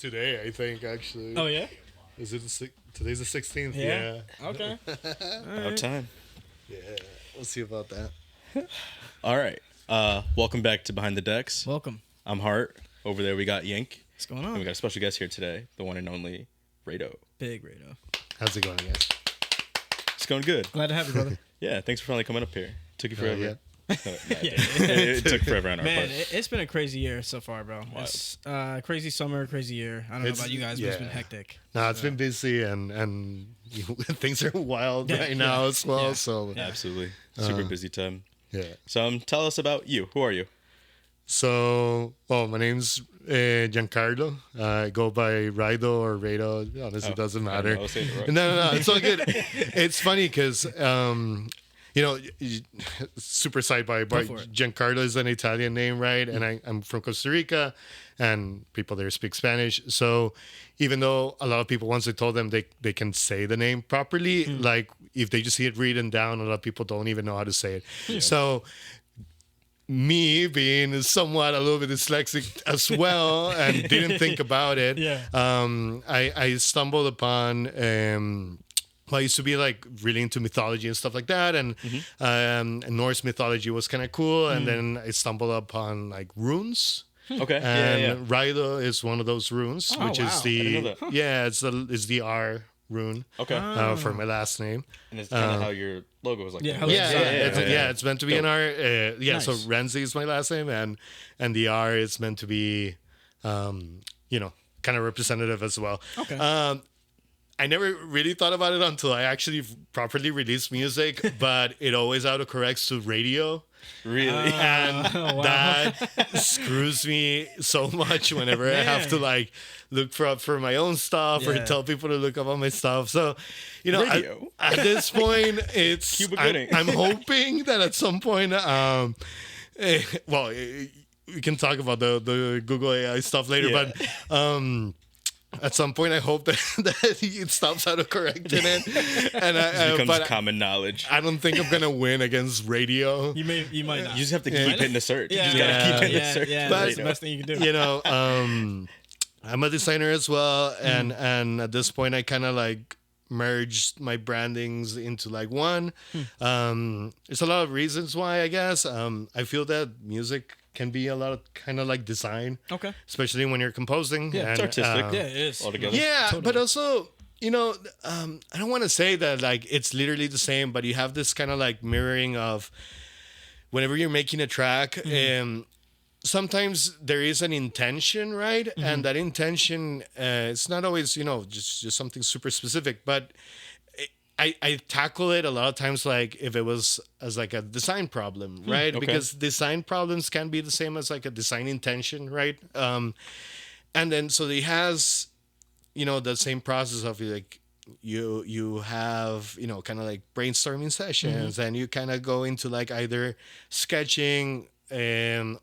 today, I think, actually. Oh yeah. Is it today's the 16th? Yeah. Okay. About time. Yeah. We'll see about that. All right. Welcome back to Behind the Decks. Welcome. I'm Hart. Over there we got Yank. What's going And we on? got a special guest here today, the one and only Raido. Big Raido. How's it going, guys? It's going good. Glad to have you, brother. Yeah, thanks for finally coming up here. Took you forever. yeah. It took forever on our Man, part. it's been a crazy year so far, bro. It's crazy summer, crazy year. I don't know It's- about you guys, but it's been yeah. hectic. No, it's been busy and things are wild Yeah, right now yeah, as well. yeah. So Absolutely. Super busy time. yeah. So tell us about you. Who are you? So, well, my name's Giancarlo. I go by Raido or Raido. Honestly, it doesn't I don't matter. know, I was saying it right. No, it's all good. It's funny because, super side by Go for it. Giancarlo is an Italian name, right? And I'm from Costa Rica, and people there speak Spanish. So even though a lot of people, once I told them they can say the name properly, like if they just see it written down, a lot of people don't even know how to say it. So me being somewhat a little bit dyslexic as well and didn't think about it. Yeah. I stumbled upon I used to be like really into mythology and stuff like that, and Norse mythology was kind of cool. And then I stumbled upon like runes. Okay. And Raido is one of those runes, Oh, which wow. is I didn't know the that. it's the R rune Okay. for my last name. And it's kind of how your logo was like. Yeah, that. how Yeah, it's it's meant to be an R. So Nice. Renzi is my last name, and the R is meant to be, kind of representative as well. Okay. I never really thought about it until I actually properly released music, but it always autocorrects to radio. Really? And wow. that screws me so much whenever I have to Man. like look for my own stuff or Yeah. tell people to look up on my stuff. So, at, Radio. at this point, it's Cuba I'm, Gooding. I'm hoping that at some point, we can talk about the Google AI stuff later, Yeah. but at some point, I hope that it stops autocorrecting it, and It becomes but common knowledge. I don't think I'm gonna win against radio. You might not. You just have to keep hitting the search. yeah, You just gotta yeah, keep hitting yeah, the search. yeah, But- that's the best thing you can do. I'm a designer as well, and at this point, I kind of like merged my brandings into like one. There's a lot of reasons why, I guess. I feel that music can be a lot of kind of like design, Okay. especially when you're composing. Yeah, and, It's artistic. Yeah, it is. Altogether. yeah, Totally. but also, I don't want to say that like it's literally the same, but you have this kind of like mirroring of whenever you're making a track, sometimes there is an intention, right? And that intention, it's not always, just something super specific, but I tackle it a lot of times like if it was as like a design problem, right? okay. Because design problems can be the same as like a design intention, right? And then so it has, the same process of like you have kind of like brainstorming sessions, and you kind of go into like either sketching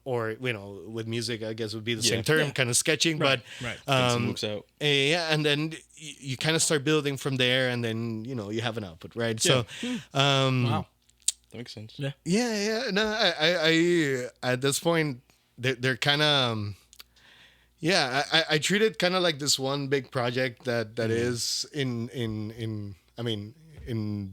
or with music I guess would be the same term, Yeah. kind of sketching, Right. Things moves out. yeah, and then you kind of start building from there, and then you have an output, right? So Wow. That makes sense. Yeah. yeah, no, I at this point they're kind of I treat it kind of like this one big project that is in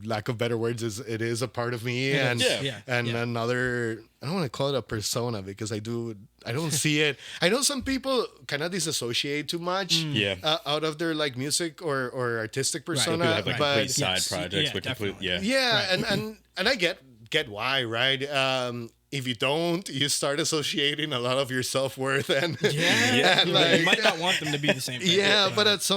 lack of better words, it is a part of me, and Yeah. another, I don't want to call it a persona because I don't see it. I know some people kind of disassociate too much Yeah. out of their like music or artistic persona, People have like but complete side Yes. projects Yeah, with complete, definitely. yeah. and I get why, right? If you don't, you start associating a lot of your self-worth and Yeah. and, You might not want them to be the same thing. yeah, but at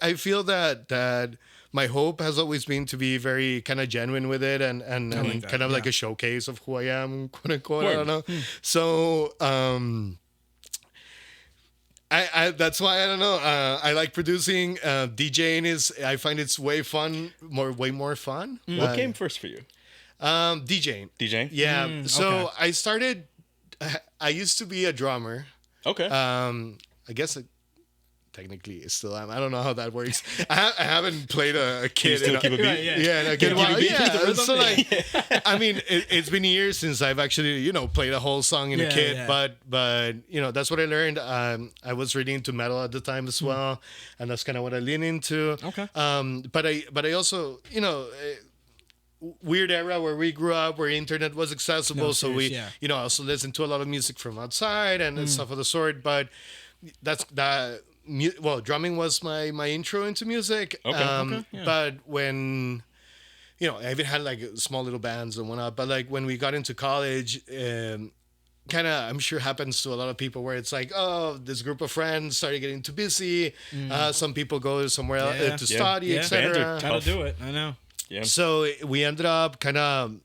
I feel that my hope has always been to be very kind of genuine with it, and like that, kind of like yeah. a showcase of who I am, quote unquote. I Word. don't know. So I that's why I don't know. I like producing. DJing I find it's way more fun. What came first for you? DJing. DJing? Yeah. So okay. I started. I used to be a drummer. Okay. I guess technically still am. I don't know how that works. I haven't played a kid. still in a, keep a beat? Right, yeah. Yeah, in a kid. keep a Well, beat? yeah. So like, I mean, it's been years since I've actually played a whole song in a Yeah, kit. yeah. But that's what I learned. I was really into metal at the time as well, and that's kind of what I lean into. Okay. But I also weird era where we grew up where internet was accessible, No, so serious, we yeah. also listened to a lot of music from outside and stuff of the sort. But that's that. Well, drumming was my intro into music. Okay. Okay, yeah. But when I even had like small little bands and whatnot. But like when we got into college, kind of I'm sure happens to a lot of people where it's like, oh, this group of friends started getting too busy. Some people go somewhere else Yeah. to Yeah. study, Yeah. etc. Bands are That'll tough. do it. I know. Yeah. So we ended up kind of,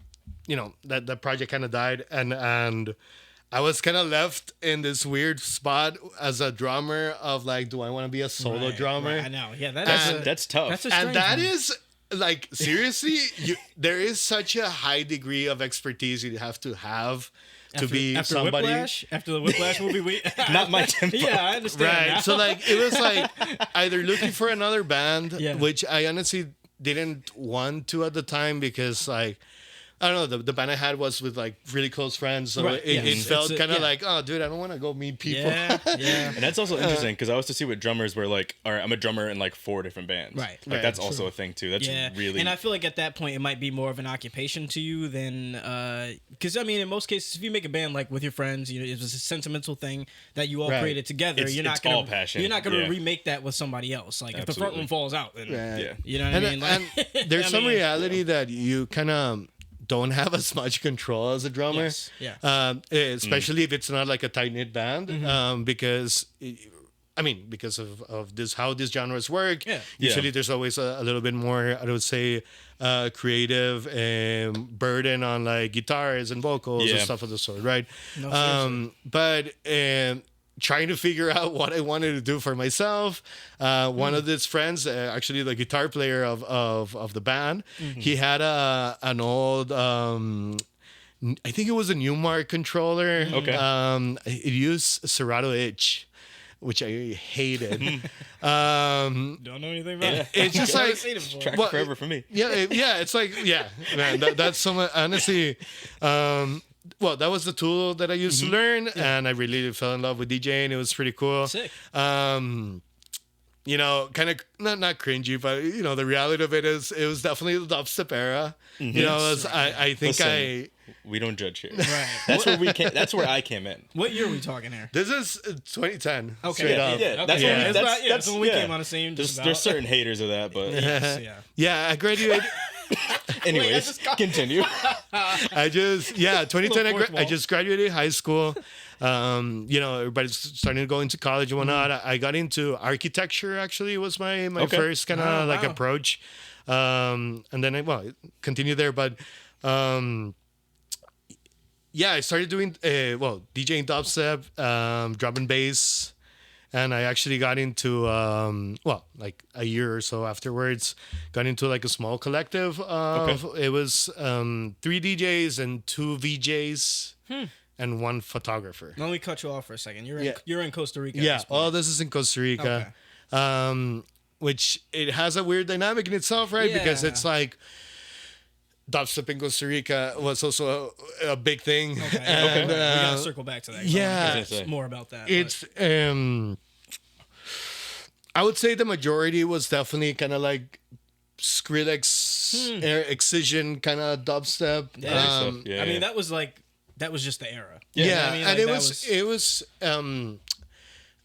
that project kind of died, and I was kind of left in this weird spot as a drummer of like, do I want to be a solo Right, drummer? right. I know. Yeah, That's tough. That's a And strange that one. is like seriously, there is such a high degree of expertise you have to be after somebody. Whiplash, after the Whiplash movie, we Not my tempo. Yeah, I understand. Right. now. So like it was like either looking for another band, Yeah. which I honestly didn't want to at the time because like I don't know, the band I had was with like really close friends, so Right, it yes. felt It's kind of yeah. like, oh dude, I don't want to go meet people. Yeah, yeah. And that's also interesting because I was to see what drummers were like. All right, I'm a drummer in like 4 different bands. Right. Like Right, that's true. also a thing too. That's Yeah, really. and I feel like at that point it might be more of an occupation to you than because I mean in most cases if you make a band like with your friends, it was a sentimental thing that you all Right. created together. It's- you're not it's gonna all passion, You're not gonna yeah. remake that with somebody else. Like if the front Absolutely. one falls out, then Right. Yeah. you know what I mean. Like, And there's I some mean, reality that you kind of don't have as much control as a drummer. Yes, yeah. Especially if it's not like a tight knit band, because of this how these genres work. Yeah. Usually Yeah. there's always a little bit more, I would say, creative burden on like guitars and vocals and Yeah. stuff of the sort, right? No, seriously. But trying to figure out what I wanted to do for myself. One of his friends, actually the guitar player of the band, he had an old, I think it was a Newmark controller. Okay. It used Serato Itch, which I hated. Don't know anything about it. It's just Never like, seen it before. Track Well, forever for me. it's like, man, that's so honestly, well, that was the tool that I used to learn, and I really fell in love with DJing. It was pretty cool. Sick. Kind of not cringy, but the reality of it is it was definitely the dubstep era. I think Listen. We don't judge here. Right. That's where we came. That's where I came in. What year are we talking here? this is 2010. Okay. Straight Yeah, up. Yeah, Okay. that's Yeah. when, That's that's, about- yeah, that's when we came on the scene. There's, just there's about. certain haters of that, but Yes, yeah. Yeah, I graduated. anyways, just got- continue. 2010. fourth I wall. just graduated high school. Everybody's starting to go into college and whatnot. I got into architecture. Actually, was my Okay. first kind of Oh, like wow. approach. And then I continued there, but I started doing DJing dubstep, drum and bass. And I actually got into, like a year or so afterwards, got into like a small collective. It was 3 DJs and 2 VJs and 1 photographer. Let me cut you off for a second. You're in, Yeah. you're in Costa Rica. at Yeah, this point. all this is in Costa Rica, which it has a weird dynamic in itself, right? Because Yeah. it's like dubstep in Costa Rica was also a big thing. Okay. And, we gotta circle back to that. 'cause I yeah. wanna I was gonna hear say. more about that. It's I would say the majority was definitely kind of like Skrillex, Excision kind of dubstep. Yeah. Yeah, I mean, yeah. that was just the era. Yeah, You know what I mean? and Like, it that was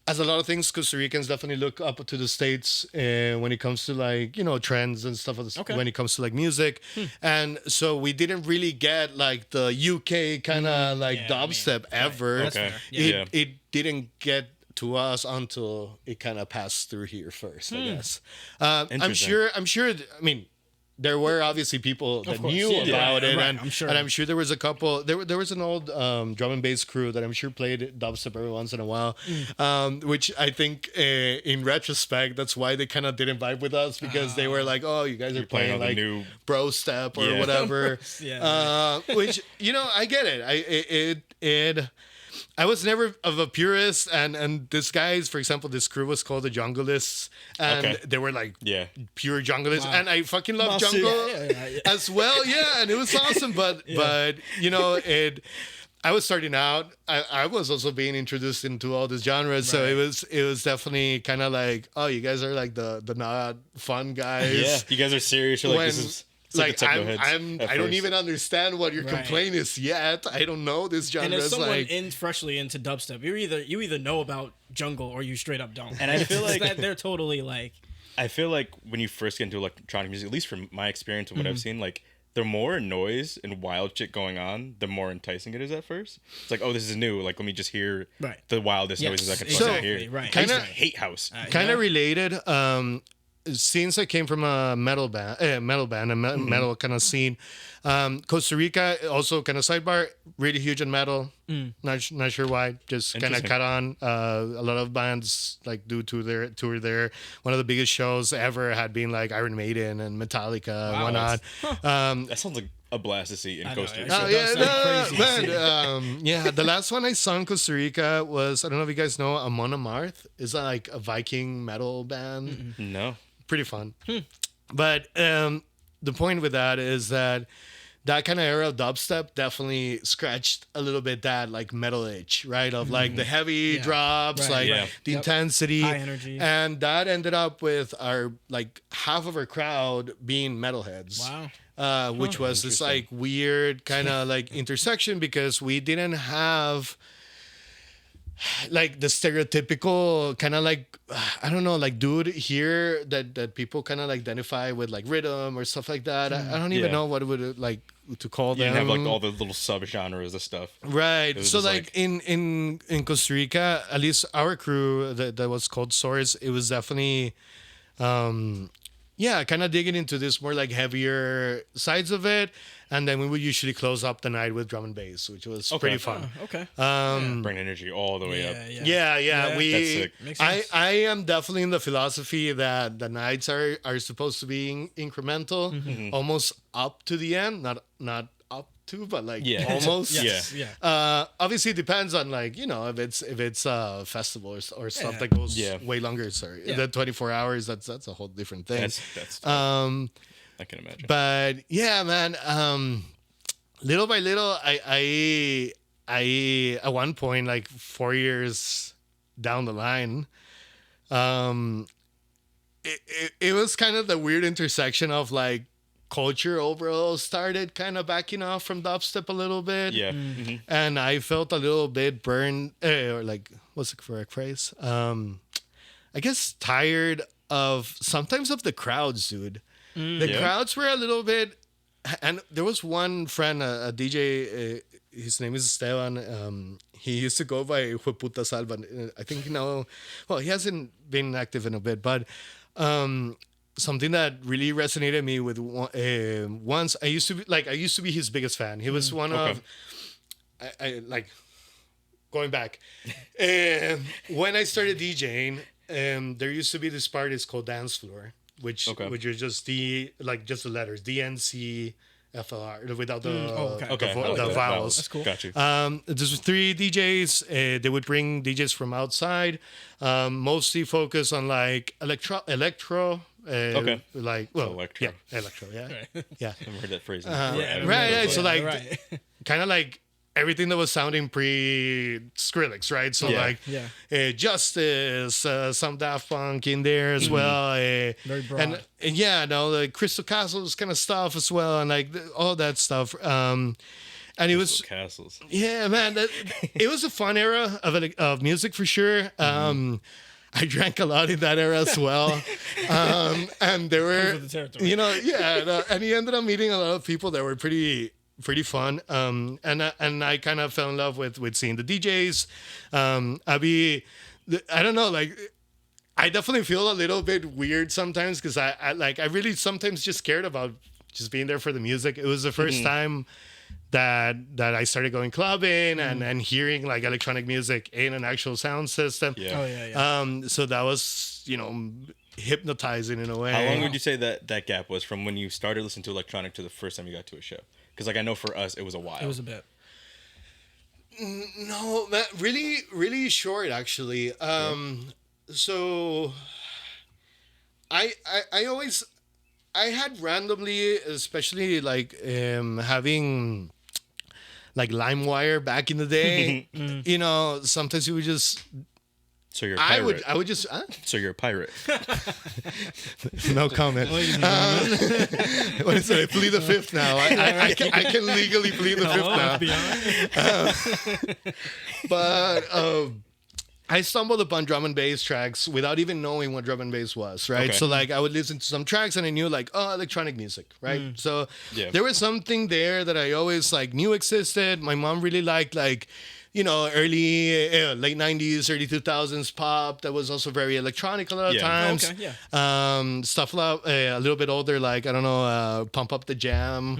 as a lot of things, Costa Ricans definitely look up to the States when it comes to like trends and stuff. Okay. When it comes to like music, and so we didn't really get like the UK kind of like Yeah, I mean, dubstep ever. That's Okay. fair. It Yeah. it didn't get to us until it kind of passed through here first, I guess. I'm Interesting. sure. I mean, there were obviously people that course, knew yeah. about Yeah, it, right, and I'm sure. and I'm sure there was a couple. There was an old drum and bass crew that I'm sure played dubstep every once in a while, which I think in retrospect that's why they kind of didn't vibe with us because they were like, oh, you guys are playing playing all the like new- bro step or Yeah. whatever. Yeah. Which I get it. I was never of a purist, and this guys, for example, this crew was called the Jungleists, and Okay. they were like Yeah. pure Jungleists, Wow. and I fucking love Massive. jungle Yeah. as well. Yeah, and it was awesome, but you know it. I was starting out. I was also being introduced into all these genres, so Right. it was definitely kind of like, oh, you guys are like the not fun guys. Yeah. You guys are serious. You're like, When, this is. It's like the techno heads at I don't first. even understand what your Right. complaint is yet. I don't know this genre. And as Is someone like in freshly into dubstep, you either know about jungle or you straight up don't. And I feel like- that they're totally like I feel like when you first get into electronic music, at least from my experience and what Mm-hmm. I've seen, like the more noise and wild shit going on, the more enticing it is at first. It's like, oh, this is new. Like, let me just hear Right. the wildest Yes, noises I can So, fucking hear. right. I used to Kinda- hate house. kind yeah. of related. Since I came from a metal band, a Mm-hmm. metal kind of scene, Costa Rica also kind of sidebar, really huge in metal. Mm. Not sure why, just kind of Interesting. cut on. A lot of bands like do tour there. One of the biggest shows ever had been like Iron Maiden and Metallica and Wow, whatnot. That sounds like a blast to see in I know, Costa it Rica. sure Oh does yeah, sound crazy. man. Yeah, the last one I saw in Costa Rica was, I don't know if you guys know, Amon Amarth. Is like a Viking metal band. No. Pretty fun. But the point with that is that kind of era of dubstep definitely scratched a little bit that like metal itch, right? Of like the heavy Yeah. drops, Right, like yeah. the Yep. intensity, High energy. and that ended up with our like half of our crowd being metalheads. wow. Which was this Interesting. like weird kind of like intersection because we didn't have like the stereotypical kind of like, I don't know, like dude here that people kind of like identify with like rhythm or stuff like that. I don't even Yeah. know what it would like to call You them. didn't have like all the little subgenres of stuff. Right. was So just like, in Costa Rica, at least our crew that was called Source, it was definitely yeah, kind of digging into this more like heavier sides of it. And then we would usually close up the night with drum and bass, which was Okay. pretty fun. Oh, okay. Bring energy all the way up. yeah. Yeah, Yeah. we. That's sick. Makes I sense. I am definitely in the philosophy that the nights are supposed to be incremental, Mm-hmm. almost up to the end, not up to, but like Yeah. almost. Yes. Yeah. Yeah. Obviously, it depends on like, you know, if it's a festival or stuff Yeah. that goes Yeah. way longer. Sorry, Yeah. the 24 hours. That's a whole different thing. That's I can imagine. But yeah, man. Little by little, I at one point, like 4 years down the line, it was kind of the weird intersection of like culture overall started kind of backing off from dubstep a little bit. Yeah. Mhm. And I felt a little bit burned, or like, what's the correct phrase? I guess tired of sometimes of the crowds, dude. The Yeah. crowds were a little bit, and there was one friend, a DJ. His name is Esteban. He used to go by Hueputa Salva. I think now, well, he hasn't been active in a bit, but something that really resonated me with once I used to be his biggest fan. He was one Okay. of I like going back when I started DJing. There used to be this part is called dance floor, which Okay. which is just the letters DNC FLR without the okay. Okay. the, I like the that. vowels. That's cool. Got you. There's 3 DJs. They would bring DJs from outside, mostly focus on like electro. Okay. Like, well, Electro. yeah, electro. Yeah, yeah. I've heard that phrase. Yeah, right. So like, right. kind of like everything that was sounding pre Skrillex, right? So Yeah. like, Yeah. Justice, some Daft Punk in there as well. Very broad. And yeah, no, like Crystal Castles kind of stuff as well, and like all that stuff. And it was Castles. yeah, man. It was a fun era of music for sure. I drank a lot in that era as well, and there were, with the territory. you know, yeah. And he ended up meeting a lot of people that were pretty fun. And I kind of fell in love with seeing the DJs. I don't know, like. I definitely feel a little bit weird sometimes because I really sometimes just cared about just being there for the music. It was the first time that I started going clubbing and hearing like electronic music in an actual sound system. Yeah. Oh yeah. So that was, you know, hypnotizing in a way. How long would you say that gap was from when you started listening to electronic to the first time you got to a show? Because like I know for us it was a while. It was a bit. No, that really, really short actually. So I always I had randomly, especially like having like LimeWire back in the day. You know, sometimes you would just So you're a pirate. I would just So you're a pirate. no comment. What is it? I plead the fifth now. I can legally plead the fifth now. But I stumbled upon drum and bass tracks without even knowing what drum and bass was, right? Okay. So like I would listen to some tracks and I knew like, oh, electronic music, right? So Yeah. there was something there that I always like knew existed. My mom really liked like, you know, late 90s, early 2000s pop that was also very electronic a lot of Yeah. times. Okay, yeah. Stuff a little bit older, like, I don't know, Pump Up the Jam,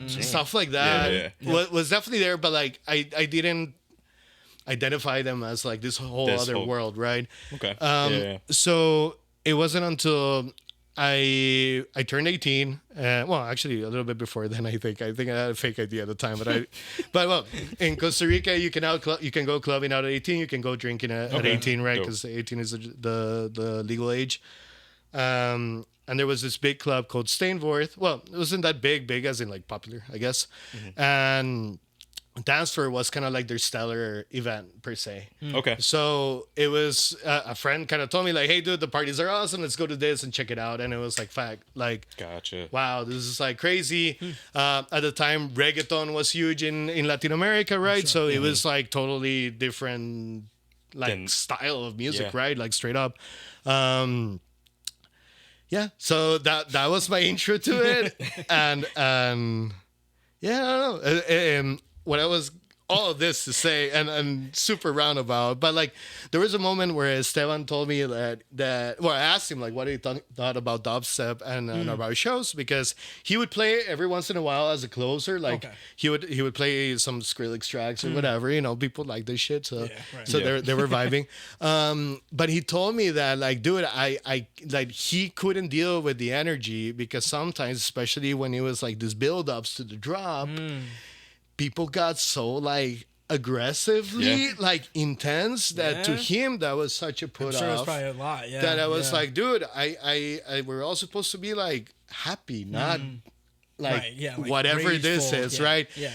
stuff like that Yeah. was definitely there, but like I didn't identify them as like this whole other world, right? Okay. So it wasn't until I turned 18. Well, actually, a little bit before then. I think I had a fake ID at the time, but well, in Costa Rica, you can go clubbing out at 18. You can go drinking at 18, right? Dope. Because 18 is the legal age. And there was this big club called Stainforth. Well, it wasn't that big as in like popular, I guess. And Dance Floor was kind of like their stellar event per se. Okay. So it was a friend kind of told me like, "Hey, dude, the parties are awesome. Let's go to this and check it out." And it was like, Gotcha. wow, this is like crazy. At the time, reggaeton was huge in Latin America, right? So it was like totally different, like style of music, Yeah. right? Like straight up. Yeah. So that was my intro to it, and yeah, I don't know. What I was all of this to say, and super roundabout, but like there was a moment where Esteban told me that well, I asked him like what he thought about dubstep and about shows, because he would play every once in a while as a closer, like he would play some Skrillex tracks or whatever, you know, people like this shit, so they were vibing. But he told me that like, dude, I like he couldn't deal with the energy, because sometimes, especially when it was like these build-ups to the drop, people got so like aggressively like intense that to him that was such a put I'm sure it was off probably a lot. Yeah. that I was like, dude, I we're all supposed to be like happy, not like, like whatever this rageful, is, yeah, right? Yeah.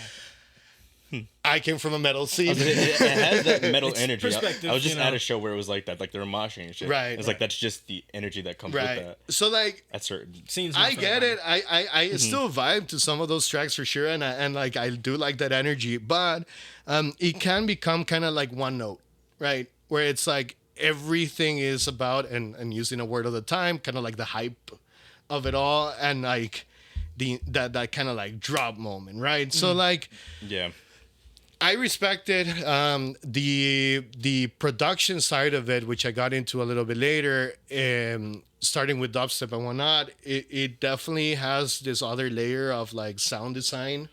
I came from a metal scene. It has that metal It's energy. perspective, I was just you know. at a show where it was like that, like they were moshing and shit. Right, It's like that's just the energy that comes Right. with that. So like That's certain. Scenes. I get it. I still vibe to some of those tracks for sure, and like I do like that energy, but it can become kind of like one note, right? Where it's like everything is about, and using a word of the time, kind of like the hype of it all, and like that kind of like drop moment, right? So like Yeah. I respected the production side of it, which I got into a little bit later, starting with dubstep and whatnot. It definitely has this other layer of like sound design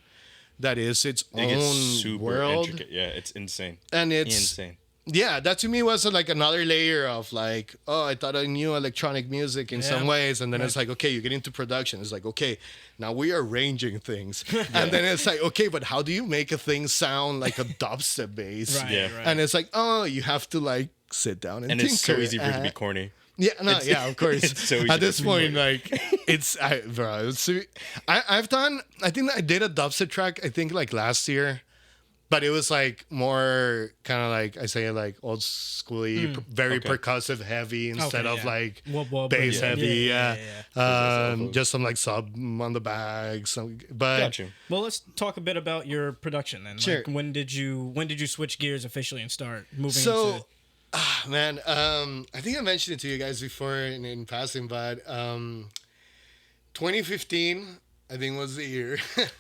that is its It gets own super world, intricate. Yeah, it's insane. and it's Insane. yeah, that to me was like another layer of like, oh, I thought I knew electronic music in some ways, and then it's like, okay, you get into production. It's like, okay, now we are arranging things, and then it's like, okay, but how do you make a thing sound like a dubstep bass? Right. Yeah. Right. And it's like, oh, you have to like sit down and And tinker. it's so easy for it to be corny. Yeah, no, yeah, of course. it's so easy At this to be point, like, I've done. I think I did a dubstep track. I think like last year. But it was like more kind of like I say like old schooly, very Okay. percussive heavy instead Okay, of yeah. like Wub, wub, bass yeah. heavy. Yeah, Yeah, yeah, just some like sub on the back. But Got you. Well, let's talk a bit about your production then. Sure. Like, when did you switch gears officially and start moving? so, into... man, I think I mentioned it to you guys before in passing, but 2015 I think was the year.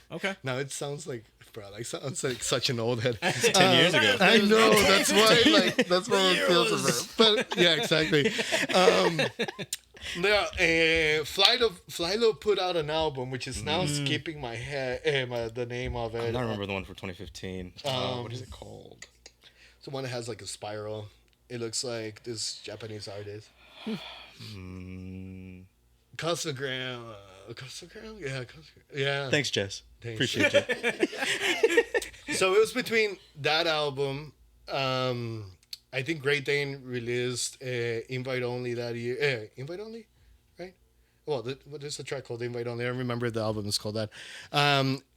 Okay. Now it sounds like. Bro, like sounds like such an old head. 10 years ago. I know that's why. Like that's what it feels about. But yeah, exactly. Flylo put out an album, which is now skipping my head. The name of it. I don't remember the one from 2015. What is it called? It's the one that has like a spiral. It looks like this Japanese artist. Costagram. Costagram? Yeah, Costagram. Yeah. Thanks, Jess. Thanks. Appreciate you. So it was between that album. I think Great Dane released Invite Only that year. Invite Only, right? Well, what is the track called? Invite Only. I don't remember the album is called that.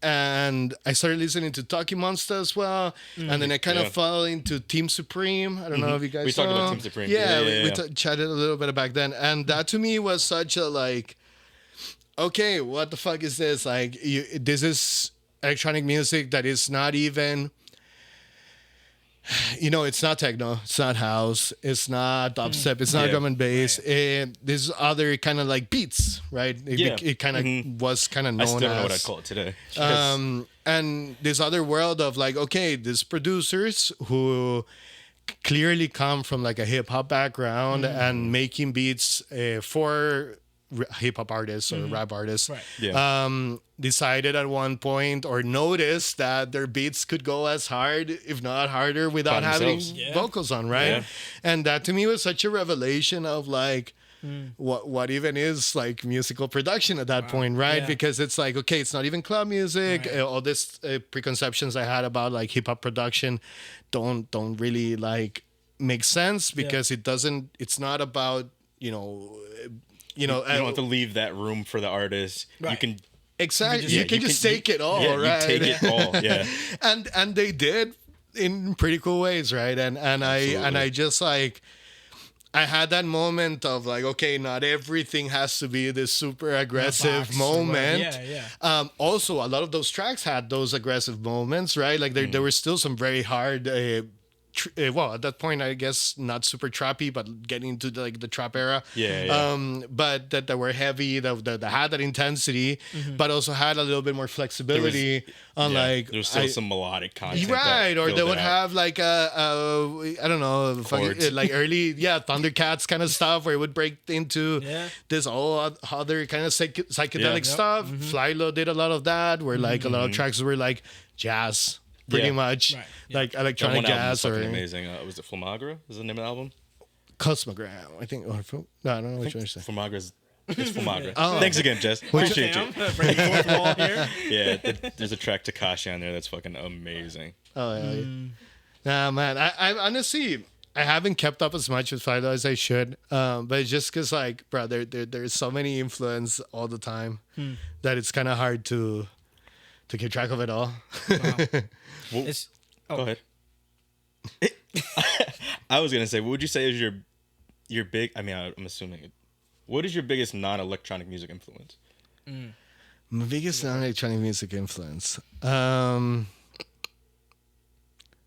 And I started listening to Talkie Monster as well. And then I kind of Yeah. fell into Team Supreme. I don't know if you guys We talked about saw. Team Supreme. Yeah, Yeah, we yeah. chatted a little bit back then. And that to me was such a like, okay, what the fuck is this? Like, this is electronic music that is not even, it's not techno, it's not house, it's not dubstep, it's not Yeah. drum and bass. There's other kind of like beats, right? Yeah. It kind of was kind of known I still don't know what I'd as. call it today. And this other world of like, okay, these producers who clearly come from like a hip hop background and making beats for hip hop artists or rap artists. Right. Yeah. Decided at one point or noticed that their beats could go as hard, if not harder, without By having themselves. Yeah. vocals on, right? Yeah. And that to me was such a revelation of like what even is like musical production at that point, right? Yeah. Because it's like, okay, it's not even club music. Right. All this preconceptions I had about like hip hop production don't really like make sense because it's not about you You don't have to leave that room for the artist. You Right. can exactly. Yeah, You can just take it all, yeah, right? You take it all. Yeah. and they did in pretty cool ways, right? And I just like I had that moment of like, okay, not everything has to be this super aggressive box or whatever. moment. Yeah. Also, a lot of those tracks had those aggressive moments, right? Like there were still some very hard. Well, at that point, I guess not super trappy, but getting into the trap era. Yeah. But that were heavy, that had that intensity, but also had a little bit more flexibility. On Yeah. like There's still some melodic content. right, or they filled would it out. have like I don't know, Chords. like early Thundercats kind of stuff where it would break into Yeah. this all other kind of psychedelic Yeah. Yep. stuff. Flylo did a lot of that, where like a lot of tracks were like jazz, pretty Yeah. much Right. Yeah. like That electronic one album was jazz or fucking amazing. Was it Flamagra? Is the name of the album? Cosmogram, I think. Or, no, I don't know which one you're saying. Flamagra's. It's Flamagra. Oh. Thanks again, Jess. Appreciate you. Damn, breaking fourth wall here. Yeah, there's a track Takashi on there that's fucking amazing. Oh yeah. Nah, man. I honestly I haven't kept up as much with Fido as I should. But it's just because like, bro, there's so many influence all the time that it's kind of hard to keep track of it all. Well, It's Go ahead. I was gonna say, what would you say is your big? I mean, I'm assuming it. What is your biggest non-electronic music influence? My biggest non-electronic music influence. Man,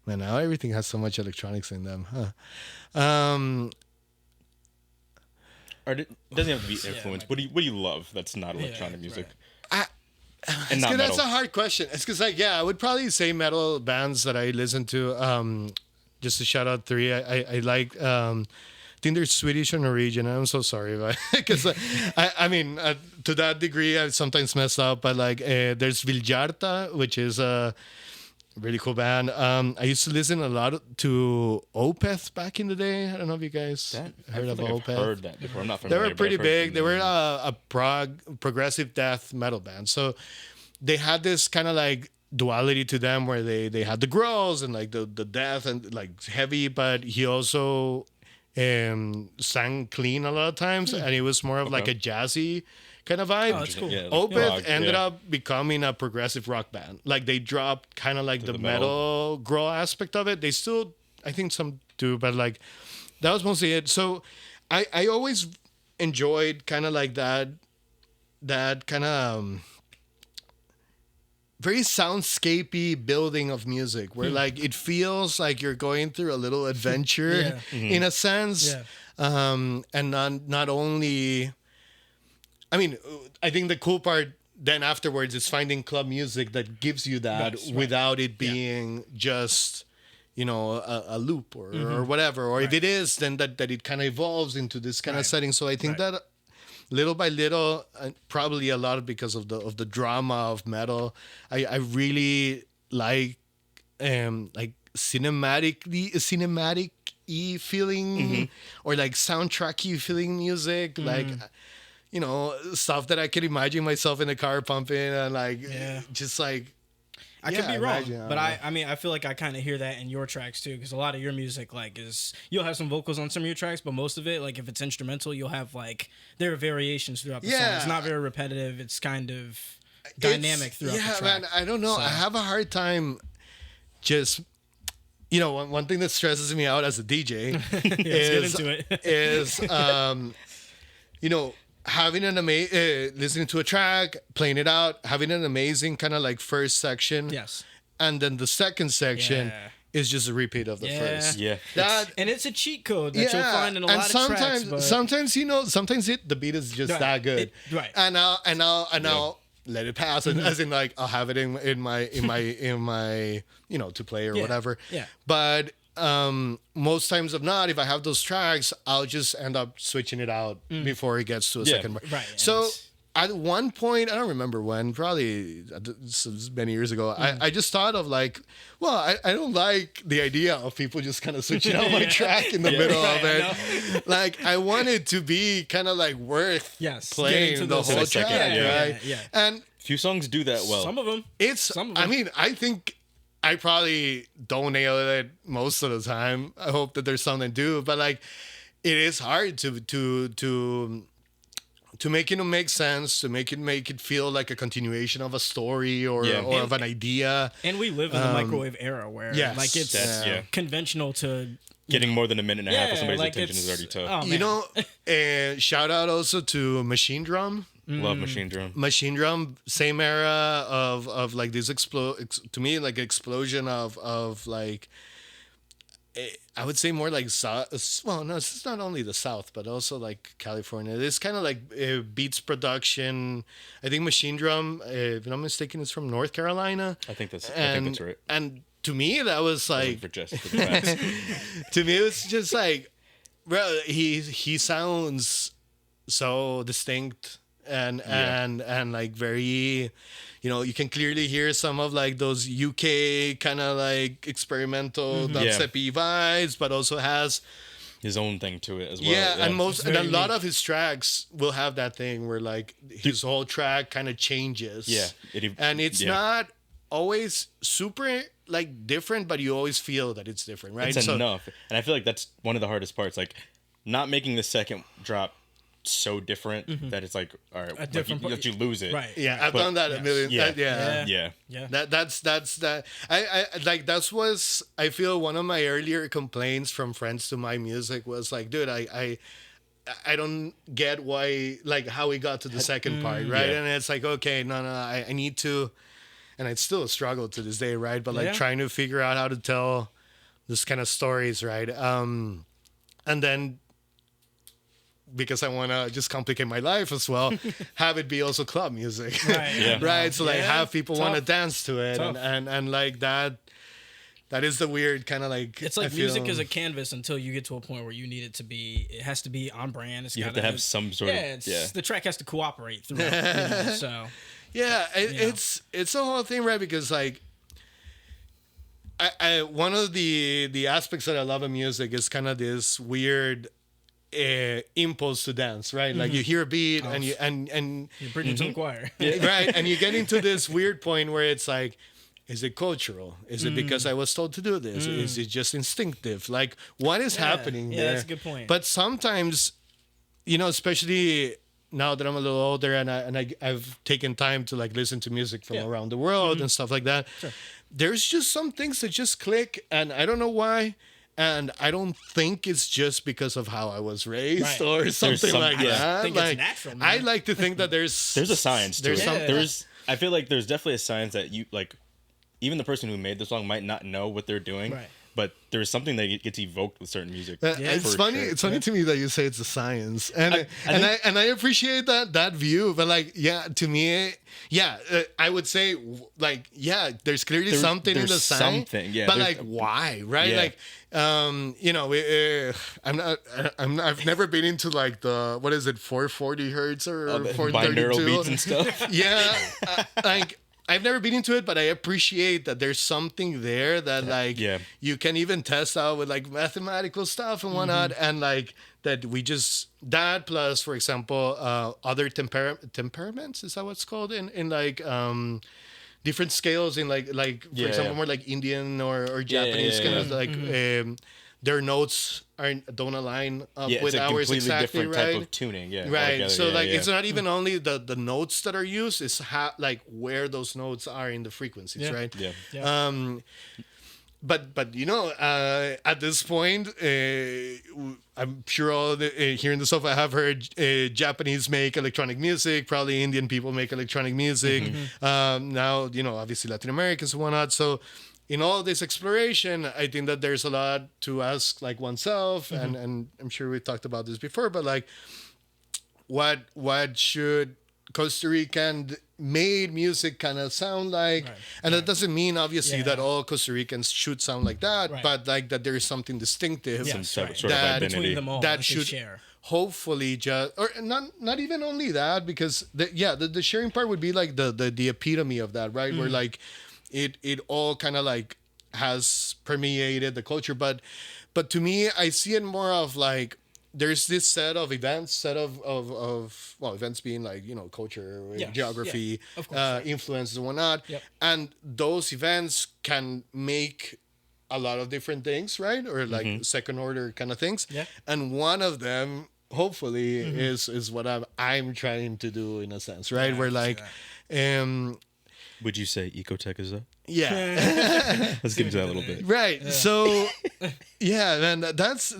now everything has so much electronics in them, huh? Or it doesn't have to be influence. What do you love that's not electronic music? And not That's metal. a hard question. It's because like, yeah, I would probably say metal bands that I listen to. Just to shout out three, I like. I think they're Swedish or Norwegian. I'm so sorry, because I mean, to that degree, I sometimes mess up. But like, there's Viljarta, which is a really cool band. I used to listen a lot to Opeth back in the day. I don't know if you guys heard of I've Opeth. heard that before. I'm not They familiar. were pretty but I've heard big. They were a progressive death metal band. So they had this kind of like duality to them where they had the growls and like the death and like heavy, but he also sang clean a lot of times, and it was more of like a jazzy kind of vibe. Oh, that's cool. Yeah, Opeth rock, ended yeah. up becoming a progressive rock band. Like they dropped kind of like the the metal growl aspect of it. They still, I think some do, but like that was mostly it. So I always enjoyed kind of like that kind of very soundscapey building of music where like it feels like you're going through a little adventure in a sense. And not only, I mean, I think the cool part then afterwards is finding club music that gives you that without it being just, a loop or whatever. Or if it is, then that it kind of evolves into this kind of setting. So I think that little by little, probably a lot because of the drama of metal, I really like cinematic feeling or like soundtracky feeling music, like stuff that I can imagine myself in the car pumping and like just like I could be wrong, imagine, but I mean, I feel like I kind of hear that in your tracks too, because a lot of your music, like, is you'll have some vocals on some of your tracks, but most of it, like, if it's instrumental, you'll have like there are variations throughout the song. It's not very repetitive. It's kind of dynamic throughout the track. Man, I don't know. So- I have a hard time just. One thing that stresses me out as a DJ Let's get into it. is having an listening to a track, playing it out, having an amazing kind of like first section. Yes. And then the second section Yeah. is just a repeat of the Yeah. first. Yeah. That And it's a cheat code that you'll find in a lot of tracks. But sometimes the beat is just Right. that good. Right. And I'll let it pass, and as in like I'll have it in my to play or Yeah. whatever. Yeah. But most times if not, if I have those tracks, I'll just end up switching it out before it gets to a Yeah. second part. Right, and So it's- at one point, I don't remember when, probably this was many years ago, I just thought of like, well, I don't like the idea of people just kind of switching out my track in the middle of it. Like, I want it to be kind of like worth Yes, playing getting to the those whole second, track, yeah, right? yeah. And Few songs do that well. some of them. Some of I them. mean, I think I probably don't nail it most of the time. I hope that there's some that do, but like, it is hard to make it make sense, to make it feel like a continuation of a story or Yeah. of an idea. And we live in the microwave era where yes, like it's That's- yeah. conventional to Getting more than a minute and a half of Yeah, somebody's like attention is it's- already tough. oh, You man. know, shout out also to Machine Drum. Love Machine Drum. Machine Drum, same era of like this to me like explosion of like I would say more like South. Well, no, it's not only the South, but also like California. It's kind of like beats production. I think Machine Drum, if I'm not mistaken, is from North Carolina. I think that's And right. and to me, that was like For the facts. to me, it was just like, bro, he sounds so distinct and like very, you can clearly hear some of like those UK kind of like experimental dubstep-y vibes, but also has His own thing to it as well. and It's a very lot unique. of his tracks will have that thing where like his whole track kind of changes. Yeah. And it's yeah. not always super like different, but you always feel that it's different, right? It's enough. And I feel like that's one of the hardest parts. Like, not making the second drop so different that it's like, all right, like different part- that you lose it. right. Yeah, I've done that a million. Yeah. Yeah. Yeah. Yeah. That's that. I like that was I feel one of my earlier complaints from friends to my music was like, dude, I don't get why like how we got to the second part, right? Yeah. And it's like, okay, no, I need to, and it's still a struggle to this day, right? But like trying to figure out how to tell this kind of stories, right? And then because I want to just complicate my life as well, have it be also club music, Right. Yeah. right? So like Yeah. have people want to Tough. dance to it, Tough. and like that is the weird kind of like It's like music is a canvas until you get to a point where you need it to be. It has to be on brand. It's You have gotta to have some sort of. It's, the track has to cooperate throughout. So yeah, it's a whole thing, right? Because like I one of the aspects that I love in music is kind of this weird impulse to dance, right? Like you hear a beat and you and you bring it to the choir. right, and you get into this weird point where it's like, is it cultural? Is it because I was told to do this? Is it just instinctive? Like, what is happening yeah, there? that's a good point. But sometimes, especially now that I'm a little older and I've taken time to like listen to music from around the world and stuff like that. There's just some things that just click, and I don't know why. And I don't think it's just because of how I was raised Right. or something some- like yeah. that. I think it's Like, natural, man. I like to think that there's There's a science to there's it. some Yeah. I feel like there's definitely a science that you like. Even the person who made the song might not know what they're doing, Right. but there's something that gets evoked with certain music. It's for funny. sure. It's funny to me that you say it's a science, and I I appreciate that view. But like, yeah, to me, I would say like, there's clearly something in the there's science. something, yeah, But there's- like, why, right? Yeah. Like, I've never been into like the what is it, 440 hertz or The 432 binaural beats and stuff. yeah, like I've never been into it, but I appreciate that there's something there that like Yeah. you can even test out with like mathematical stuff and whatnot, and like that we just that plus, for example, other temperaments, is that what's called in like different scales in like for example more like Indian or Japanese kind of like their notes don't align up with it's a ours completely exactly different right. type of tuning. Yeah, Right. altogether. So Yeah, like yeah. it's not even only the notes that are used, it's like where those notes are in the frequencies, right? Yeah. But you know, at this point, I'm sure all here in the sofa have heard Japanese make electronic music. Probably Indian people make electronic music. Now, you know, obviously Latin Americans and whatnot. So, in all this exploration, I think that there's a lot to ask, like oneself, and I'm sure we've talked about this before. But like, what should Costa Rican made music kind of sound like? Right. And that doesn't mean obviously Yeah. that all Costa Ricans should sound like that, Right. but like that there is something distinctive Yes, Sort right. of that- identity. Between them all, that they should share. hopefully just, or not even only that, because the sharing part would be like the epitome of that, right? Where like it all kind of like has permeated the culture, but to me I see it more of like there's this set of events, well, events being like, you know, culture, Yes, geography, yeah, of course, right. influences and whatnot. Yep. And those events can make a lot of different things, right? Or like second order kind of things. Yeah. And one of them, hopefully, is what I'm trying to do in a sense, right? Yeah, Where I can see like, Would you say ecotech is that? yeah. Let's get into that a little bit. Right. So, yeah, man, that's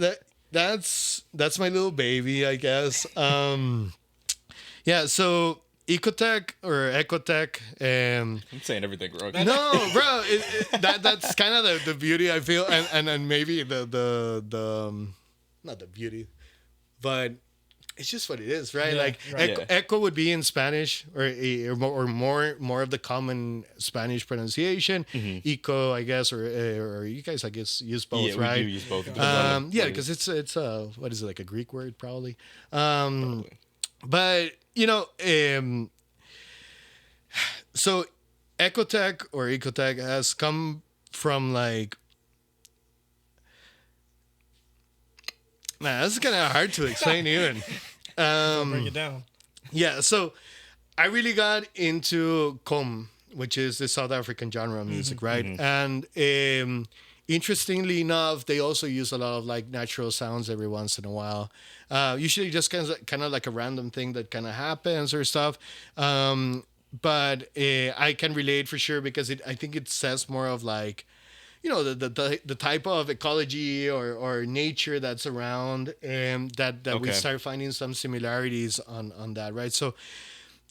my little baby, I guess. Yeah. So ecotech or ecotech. I'm saying everything wrong. No, bro. That's kind of the beauty I feel, and maybe the not the beauty, but it's just what it is, right? Yeah, Like right. echo would be in Spanish or more of the common Spanish pronunciation. Eco, I guess, or you guys, I guess, use both, Yeah, right? we do use both. Depends on Yeah, what it because is. it's what is it, like a Greek word probably. Probably. But you know, so ecotech or ecotech has come from like, man, that's kind of hard to explain even. Break it down. Yeah, so I really got into kom, which is the South African genre of music, right? And interestingly enough, they also use a lot of like natural sounds every once in a while. Usually just kind of like a random thing that kind of happens or stuff. But I can relate for sure because I think it says more of like, you know, the type of ecology or nature that's around, that we Okay. start finding some similarities on that, right? So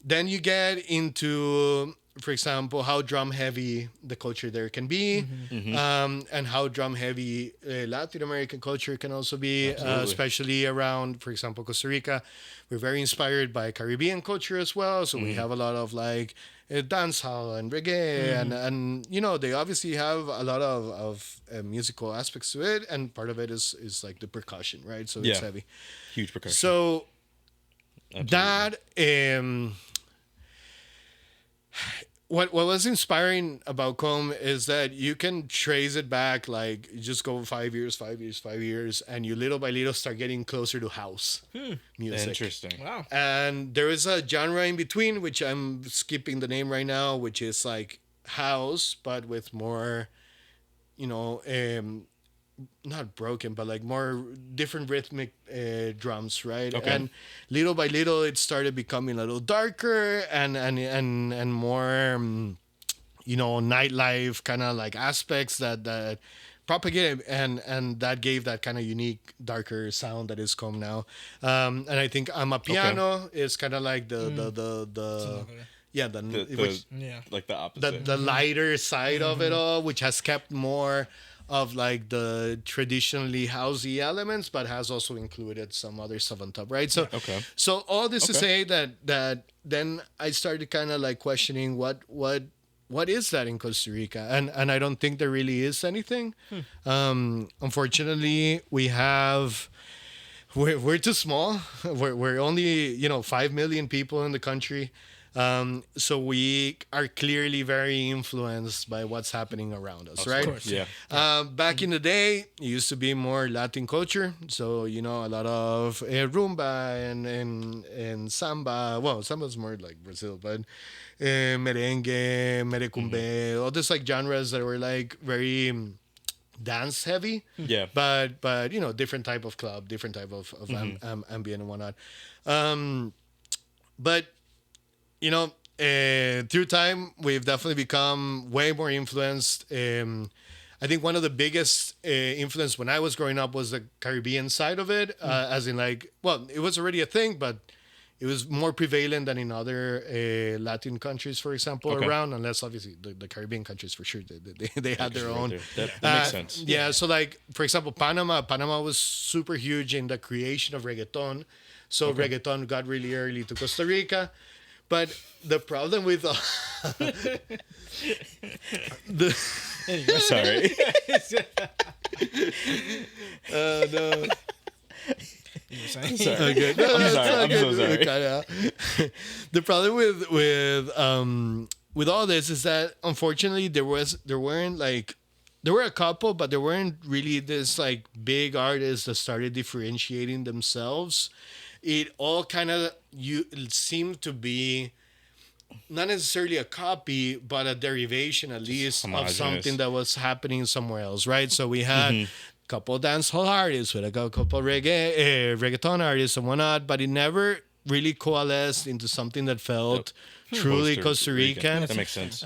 then you get into, for example, how drum heavy the culture there can be, and how drum heavy Latin American culture can also be, especially around, for example, Costa Rica. We're very inspired by Caribbean culture as well, so we have a lot of like dancehall and reggae, and you know, they obviously have a lot of musical aspects to it, and part of it is like the percussion, right? So it's Yeah. heavy. Huge percussion. So Absolutely. that what was inspiring about Com is that you can trace it back, like you just go 5 years, and you little by little start getting closer to house music. Interesting. Wow. And there is a genre in between, which I'm skipping the name right now, which is like house, but with more, you know, not broken, but like more different rhythmic drums, right? Okay. And little by little, it started becoming a little darker and more, you know, nightlife kind of like aspects that propagated, and that gave that kind of unique, darker sound that is come now. And I think Amapiano is kind of like the yeah which, Yeah. Like the opposite. the lighter side of it all, which has kept more of like the traditionally housey elements, but has also included some other stuff on top, right? So, Okay. so all this to Okay. say that then I started kind of like questioning what is that in Costa Rica, and I don't think there really is anything. Unfortunately, we're too small. We're only 5 million people in the country. So we are clearly very influenced by what's happening around us, right? Of course. Yeah. Back in the day, it used to be more Latin culture. So, you know, a lot of rumba and samba. Well, samba's more like Brazil, but merengue, merecumbe, all these like genres that were like very dance heavy. Yeah. But you know, different type of club, different type of ambient and whatnot. Um, but you know, through time, we've definitely become way more influenced. I think one of the biggest influence when I was growing up was the Caribbean side of it, as in like, well, it was already a thing, but it was more prevalent than in other Latin countries, for example, Okay. around, unless obviously the Caribbean countries for sure, they had their Right own. there. That makes sense. Yeah, so like, for example, Panama was super huge in the creation of reggaeton. So reggaeton got really early to Costa Rica. But the problem with the Sorry. no, You were saying? Sorry. okay. No, I'm it's sorry. all I'm good. so sorry. Okay, yeah. The problem with all this is that unfortunately there were a couple, but there weren't really this like big artists that started differentiating themselves. It all kind of it seemed to be not necessarily a copy, but a derivation at least of homogenous. something that was happening somewhere else, right? So we had a couple of dancehall artists, we had a couple of reggaeton artists and whatnot, but it never really coalesced into something that felt truly Costa Rican. That makes sense.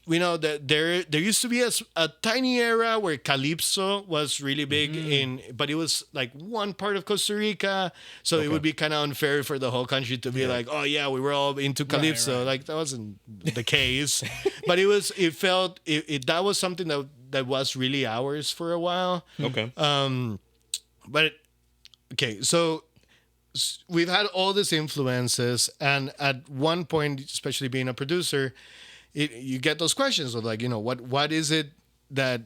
We know that there used to be a tiny era where calypso was really big but it was like one part of Costa Rica, so it would be kind of unfair for the whole country to be like, oh yeah, we were all into calypso. right. Like that wasn't the case, but it felt that was something that was really ours for a while. Okay. But okay, so we've had all these influences, and at one point, especially being a producer, you get those questions of like, you know, what is it that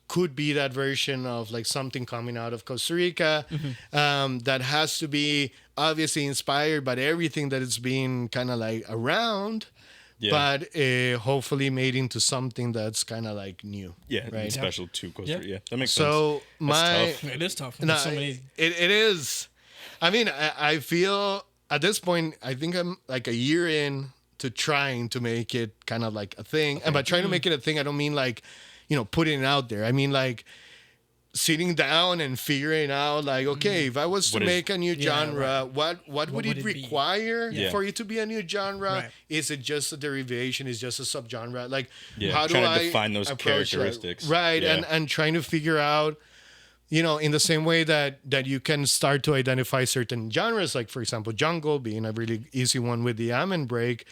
could be that version of like something coming out of Costa Rica that has to be obviously inspired by everything that it's been kind of like around, but hopefully made into something that's kind of like new. Yeah. right. Special to Costa Yeah. Rica. Yeah. That makes sense. So tough. It is tough. no, So many. it is. I mean, I feel at this point, I think I'm like a year in to trying to make it kind of like a thing. And by trying to make it a thing, I don't mean like, you know, putting it out there. I mean like sitting down and figuring out like, okay, if I was to What is- make a new Yeah, genre, what would it would it be? require Yeah. for it to be a new genre? Right. Is it just a derivation? Is it just a subgenre? Like, Yeah, how do trying to I define those approach that? characteristics. Right. Yeah. And trying to figure out, you know, in the same way that you can start to identify certain genres, like for example, jungle being a really easy one with the amen break,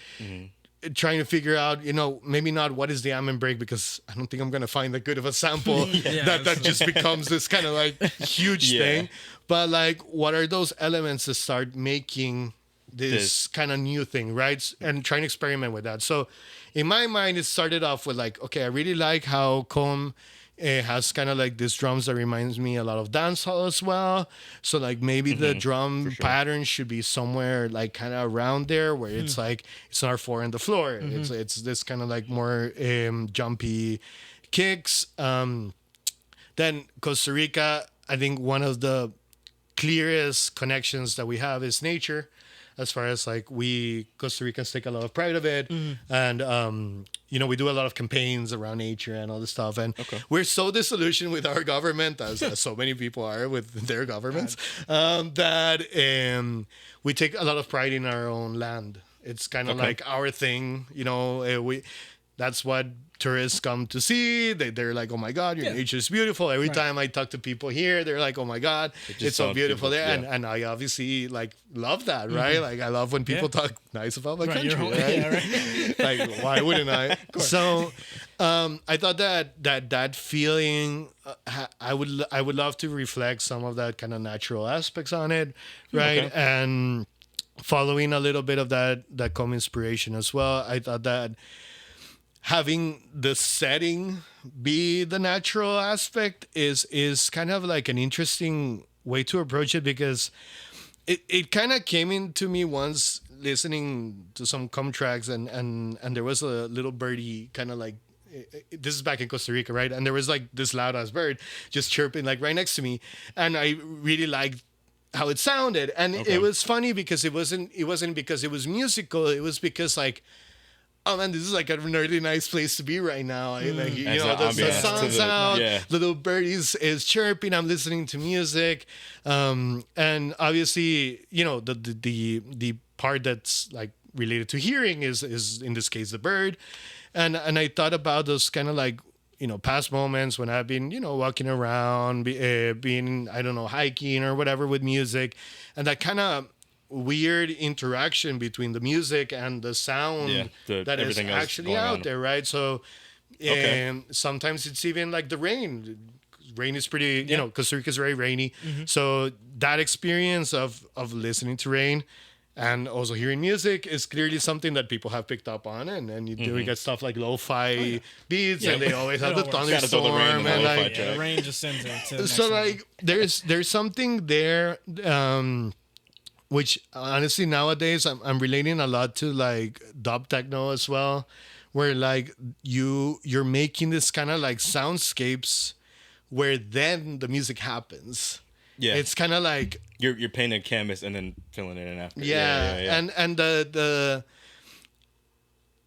trying to figure out, you know, maybe not what is the amen break, because I don't think I'm going to find that good of a sample that just becomes this kind of like huge Yeah. thing. But like, what are those elements that start making this kind of new thing, right? And trying to experiment with that. So in my mind, it started off with like, okay, I really like how Com has kind of like this drums that reminds me a lot of dancehall as well. So like maybe the drum pattern should be somewhere like kind of around there where it's like it's not 4 on the floor. It's this kind of like more jumpy kicks. Then Costa Rica, I think one of the clearest connections that we have is nature. As far as like Costa Ricans take a lot of pride of it, and you know, we do a lot of campaigns around nature and all this stuff, and we're so disillusioned with our government, as so many people are with their governments, that we take a lot of pride in our own land. It's kind of like our thing, you know. That's what tourists come to see. They're like, oh my God, your nature is beautiful. Every time I talk to people here, they're like, oh my God, it's so sounds beautiful there. beautiful, And I obviously like love that, right? Like I love when people talk nice about my country, Your home, right? yeah, right. Like why wouldn't I? So I thought that feeling, I would love to reflect some of that kind of natural aspects on it, right? And following a little bit of that Com inspiration as well, I thought that having the setting be the natural aspect is kind of like an interesting way to approach it, because it kind of came into me once listening to some tracks, and there was a little birdie kind of like, this is back in Costa Rica, right? And there was like this loud ass bird just chirping like right next to me, and I really liked how it sounded. And it was funny because it wasn't because it was musical. It was because like, oh man, this is like a really nice place to be right now. Like, you know, the sun's out, the little bird is chirping. I'm listening to music, and obviously, you know, the part that's like related to hearing is in this case the bird, and I thought about those kind of like, you know, past moments when I've been, you know, walking around, being, I don't know, hiking or whatever with music, and that kind of weird interaction between the music and the sound that is actually out there, right? So sometimes it's even like the rain. Rain is pretty, you know, Costa Rica is very rainy. So that experience of listening to rain and also hearing music is clearly something that people have picked up on, and you do get stuff like lo-fi beats, and they always have the thunderstorm, and like the rain just sends it to the next so like there's something there, which honestly nowadays I'm relating a lot to like dub techno as well, where like you're making this kind of like soundscapes where then the music happens. Yeah, it's kind of like you're painting a canvas and then filling it in after. And the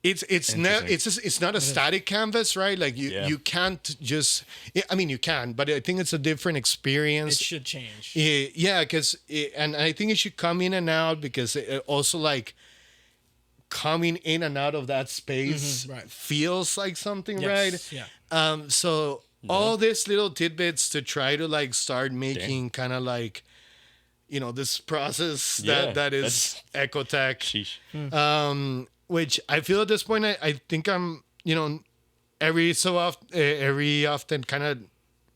it's not a static canvas, right? Like you can't just, I mean you can, but I think it's a different experience. It should change. Yeah, because and I think it should come in and out, because it also like coming in and out of that space feels like something, right? Yeah. So all these little tidbits to try to like start making kind of like, you know, this process that is ecotech. Which I feel at this point, I think I'm, you know, every often kind of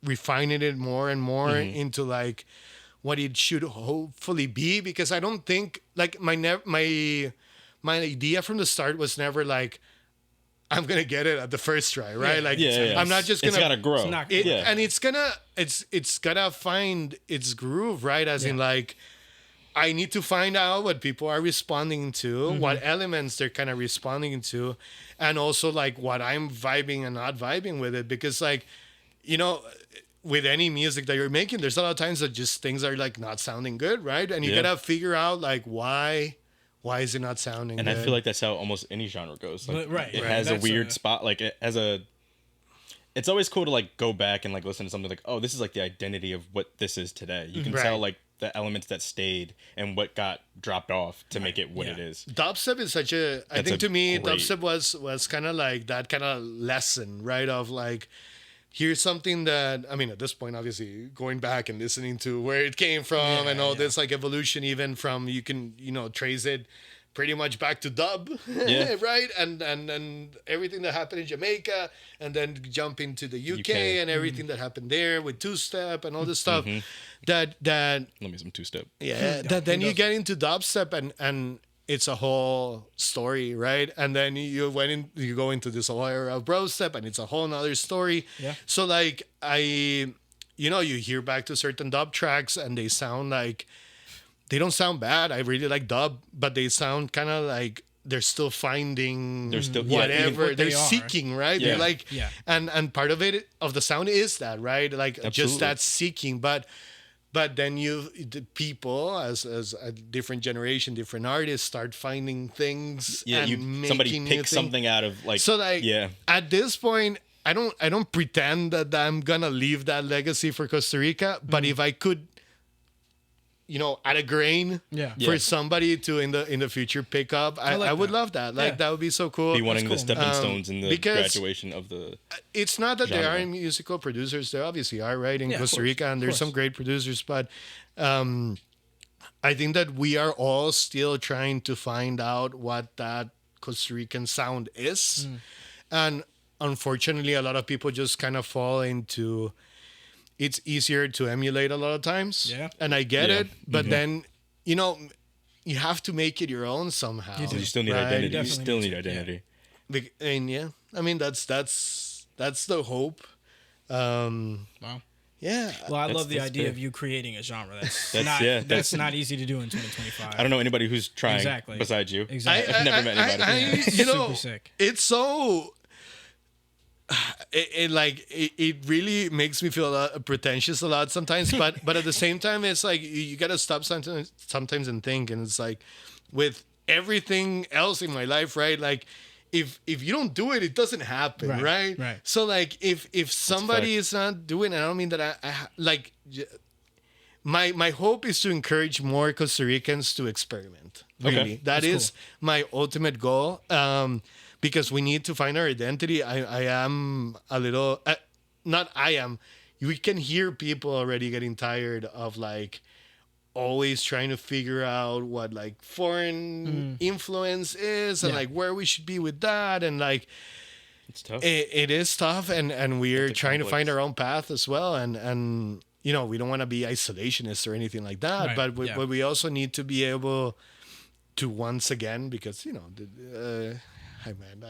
refining it more and more into like what it should hopefully be, because I don't think like my idea from the start was never like, I'm gonna get it at the first try, right? I'm not just gonna. It's gotta grow. And it's gotta find its groove, right? As in like, I need to find out what people are responding to, what elements they're kind of responding to, and also like what I'm vibing and not vibing with it. Because like, you know, with any music that you're making, there's a lot of times that just things are like not sounding good, right? And you gotta figure out like why is it not sounding good? And I feel like that's how almost any genre goes. Like, right. It has a weird spot. Like it has a. It's always cool to like go back and like listen to something like, oh, this is like the identity of what this is today. You can tell like the elements that stayed and what got dropped off to make it what it is. Dubstep is such a. I think to me, dubstep was kind of like that kind of lesson, right? Of like, here's something that, I mean, at this point, obviously, going back and listening to where it came from and all this like evolution, even from, you can, you know, trace it pretty much back to dub, right? And everything that happened in Jamaica, and then jump into the UK. And everything that happened there with two-step and all this stuff. That let me some two-step. Yeah, that then you get into dubstep and it's a whole story, right? And then you go into this whole era of brostep, and it's a whole nother story. Yeah. So like you hear back to certain dub tracks and they sound like, they don't sound bad. I really like dub, but they sound kind of like they're still finding whatever they're seeking, right? They're like, and part of it, of the sound is that, right? Like just that seeking, but then the people as a different generation, different artists start finding things. Yeah, somebody picks something out of like. So like, at this point, I don't pretend that I'm gonna leave that legacy for Costa Rica, but if I could, you know, add a grain for somebody to in the future pick up, I would love that. Like that would be so cool. Be one of the stepping stones in the graduation of the. It's not that there aren't musical producers. There obviously are, right, in Costa Rica, and there's some great producers. But I think that we are all still trying to find out what that Costa Rican sound is, and unfortunately, a lot of people just kind of fall into. It's easier to emulate a lot of times. Yeah. And I get it. But then, you know, you have to make it your own somehow. You still need identity. You still need identity. And I mean, that's the hope. Wow. Yeah. Well, I love the that's idea fair. of you creating a genre. That's That's- not yeah, that's not easy to do in 2025. I don't know anybody who's trying Exactly. besides you. Exactly. I've never met anybody. you know, Super sick. it's so. It really makes me feel pretentious a lot sometimes, but at the same time, it's like you gotta stop sometimes and think, and it's like with everything else in my life, right? Like if you don't do it, it doesn't happen, right? Right. So like if somebody fact. is not doing it, I don't mean that my hope is to encourage more Costa Ricans to experiment. Really, Okay. that is my ultimate goal. Because we need to find our identity. I am a little, not I am. We can hear people already getting tired of like always trying to figure out what like foreign influence is and like where we should be with that, and like It's tough. it is tough, and we're trying to complex. find our own path as well, and you know, we don't want to be isolationists or anything like that, Right, but we also need to be able to once again, because you know. Hi man,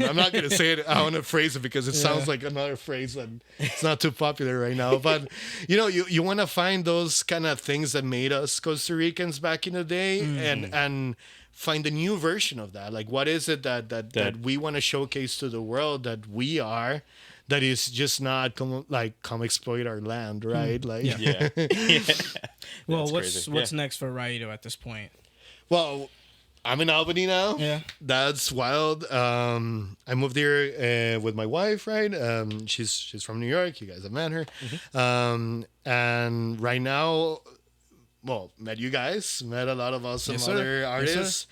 I'm not gonna say it. I want to phrase it because it sounds like another phrase and it's not too popular right now. But you know, you want to find those kind of things that made us Costa Ricans back in the day, and find a new version of that. Like, what is it that we want to showcase to the world that we are, that is just not come exploit our land, right? Like, Yeah. Well, That's what's crazy. next for Raido at this point? Well, I'm in Albany now. Yeah. That's wild. I moved here with my wife, right? She's from New York. You guys have met her. And right now, well, met you guys, met a lot of awesome Yes, sir. other Yes, artists.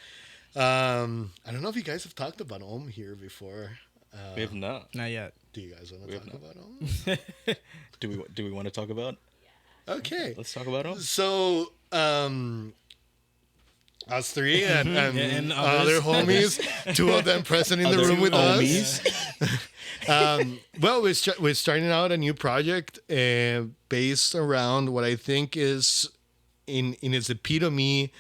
I don't know if you guys have talked about Om here before. We have not. Not yet. Do you guys want to have talk not. about Om? Do we want to talk about? Okay. Let's talk about them. So, us three and And other others. homies, two of them present in the Other room with homies. us. Well, we're starting out a new project based around what I think is, in its epitome,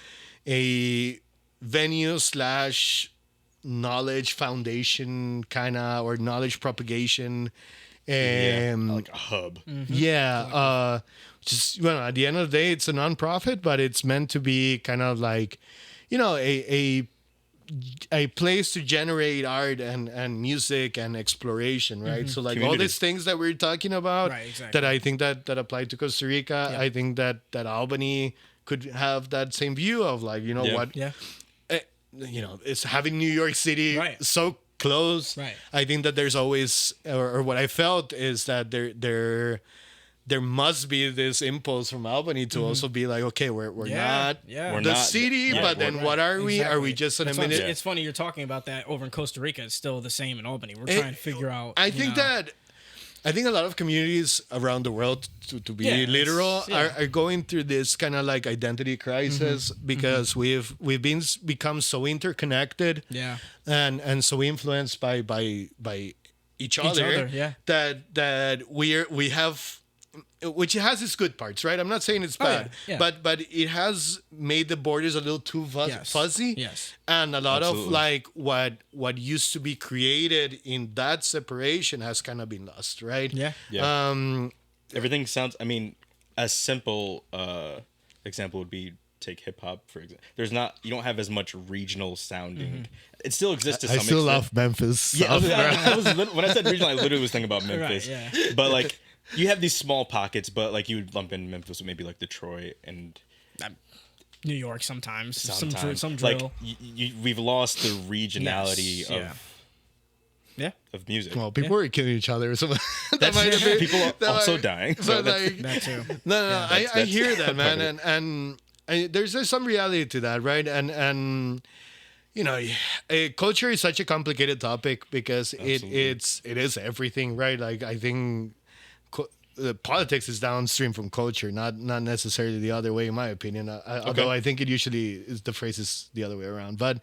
a venue / knowledge foundation kind of, or knowledge propagation. Like a hub. Just, well, at the end of the day, it's a nonprofit, but it's meant to be kind of like, you know, a place to generate art and music and exploration, right? So like all Community. these things that we're talking about, Right, exactly. that I think that apply to Costa Rica. I think that Albany could have that same view of like, you know, Yeah. what, Yeah. you know, it's having New York City Right. so close. Right. I think that there's always, or what I felt is that there must be this impulse from Albany to also be like, okay, we're not We're the not- city, yeah, but then Right. what are we? Are we Exactly. just an That's why minute? It's funny you're talking about that over in Costa Rica. It's still the same in Albany. We're trying to figure out. I you think know, I think a lot of communities around the world, to be Yeah, it's- literal, yeah. are going through this kind of like identity crisis because we've become so interconnected, Yeah. and so influenced by each other, other, yeah. that we have, which has its good parts, right? I'm not saying it's Oh, yeah, bad, yeah. but it has made the borders a little too Yes. fuzzy. Yes. And a lot of Absolutely. like what used to be created in that separation has kind of been lost, right? Yeah. Yeah. Everything sounds. I mean, a simple example would be take hip hop for example. You don't have as much regional sounding. It still exists to some extent. Memphis. Yeah, when I said regional, I literally was thinking about Memphis. yeah. But like, you have these small pockets, but like you would lump in Memphis with maybe like Detroit and New York sometimes. sometimes Some like drill. we've lost the regionality Yes, yeah. of of music. Well, people were killing each other. So that That's might have been, people are that also might- dying. So But that's, like, That too. no, I that's hear that, man, part of and there's some reality to that, right? And you know, culture is such a complicated topic because it is everything, right? Like I think politics is downstream from culture, not necessarily the other way, in my opinion. Although I think it usually is, the phrase is the other way around, but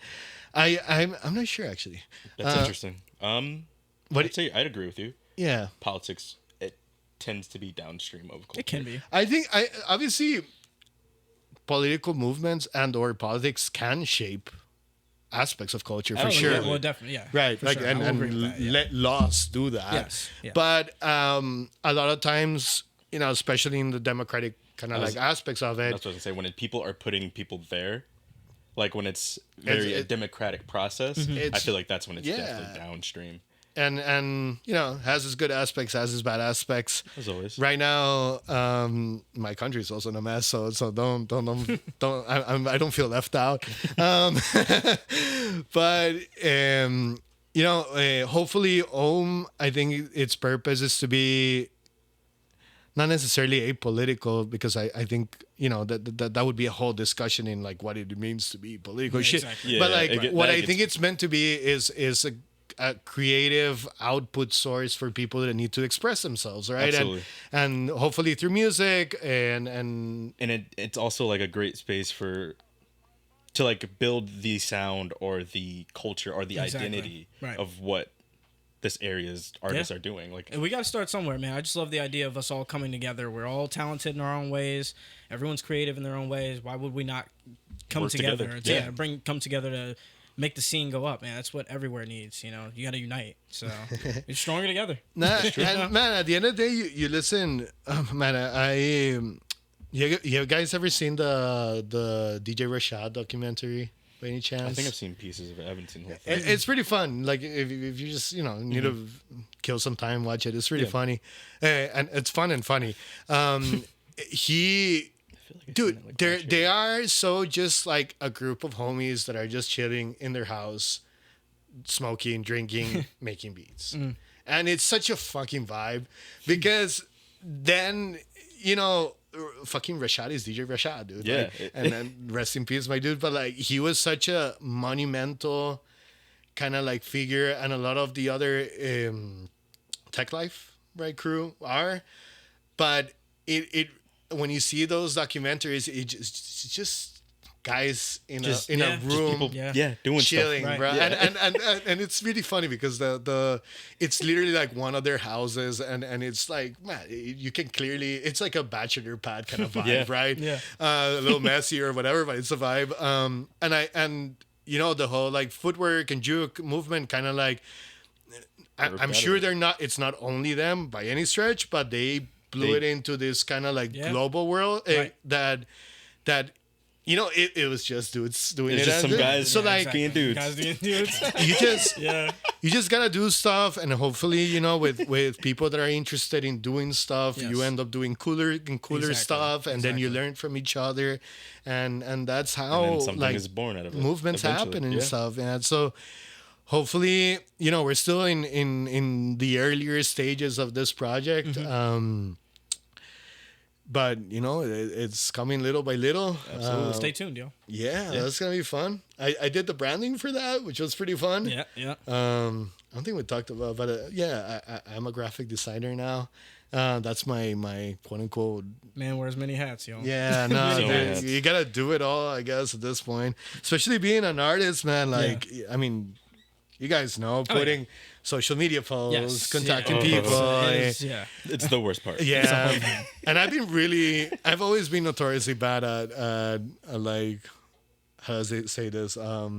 I'm not sure actually. that's interesting. What? I'd agree with you. Yeah. Politics, it tends to be downstream of culture. It can be. I think obviously political movements and or politics can shape aspects of culture for Absolutely. sure. Yeah, well, definitely. Yeah. Right, For like sure. I will and agree with that, yeah. let laws do that. Yes, yeah. But a lot of times especially in the democratic kind of like aspects of it. That's what I was gonna say. When people are putting people there, like when it's very a democratic process, I feel like that's when it's definitely downstream. And has its good aspects, has its bad aspects. As always. Right now, my country is also in a mess, so don't I don't feel left out. But hopefully, I think its purpose is to be not necessarily apolitical, because I think that would be a whole discussion in like what it means to be political shit. Exactly. Yeah, but like what I gets- think it's meant to be is a creative output source for people that need to express themselves, right? Absolutely. And hopefully through music and it's also like a great space to like build the sound or the culture or the Exactly. identity Right. of what this area's artists are doing. Like, And we got to start somewhere, man. I just love the idea of us all coming together. We're all talented in our own ways. Everyone's creative in their own ways. Why would we not come Work together? together. Come together to make the scene go up, man. That's what everywhere needs. You got to unite. So we're stronger together. and man, at the end of the day, you listen, man. You guys ever seen the DJ Rashad documentary by any chance? I think I've seen pieces of it. I haven't seen the whole thing. It's pretty fun. Like if you just need to kill some time, watch it. It's really funny, and it's fun and funny. He, dude, they are so just like a group of homies that are just chilling in their house, smoking, drinking, making beats, and it's such a fucking vibe because then fucking Rashad is DJ Rashad, dude. Yeah. Like, and then rest in peace, my dude. But like, he was such a monumental kind of like figure, and a lot of the other Tech Life crew are. But it when you see those documentaries, it's just guys in a room. People, doing Chilling, stuff. bro, Yeah. and it's really funny because the it's literally like one of their houses, and it's like, man, you can clearly, it's like a bachelor pad kind of vibe, Yeah. right? Yeah. A little messy or whatever, but it's a vibe. And the whole like footwork and juke movement, kind of like, I'm sure it's not only them by any stretch, but they blew it into this kind of like global world that it was just dudes doing It's it. just some guys So like, being dudes. Guys being dudes. you just Yeah. you just gotta do stuff, and hopefully with people that are interested in doing stuff, Yes. you end up doing cooler Exactly. stuff, and then you Exactly. learn from each other, and that's And how then something like is born out of it. movements eventually. happen and Yeah. stuff. And so hopefully we're still in the earlier stages of this project. But it's coming little by little. Absolutely. Stay tuned, yo. Yeah, that's gonna be fun. I did the branding for that, which was pretty fun. Yeah, yeah. I don't think we talked about, but I'm a graphic designer now. That's my quote unquote. Man wears many hats, yo. Yeah, no, So dude, hats. you gotta do it all, I guess, at this point. Especially being an artist, man. Like, I mean, you guys know, putting social media posts, Yes. contacting Yeah. people. It is, yeah. It's the worst part. Yeah, and I've always been notoriously bad at like, how does it say this? I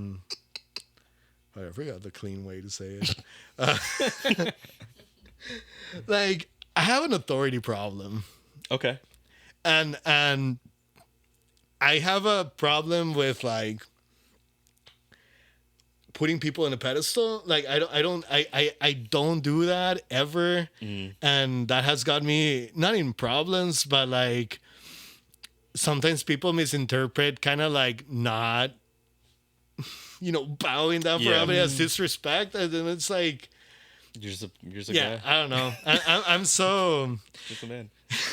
forgot the clean way to say it. Like, I have an authority problem, Okay. and I have a problem with like putting people in a pedestal. Like I don't do that ever. And that has got me not in problems, but like sometimes people misinterpret kind of like not bowing down for Yeah. everybody as disrespect, and then it's like, You're just a yeah, guy. I don't know. I'm so Just a man.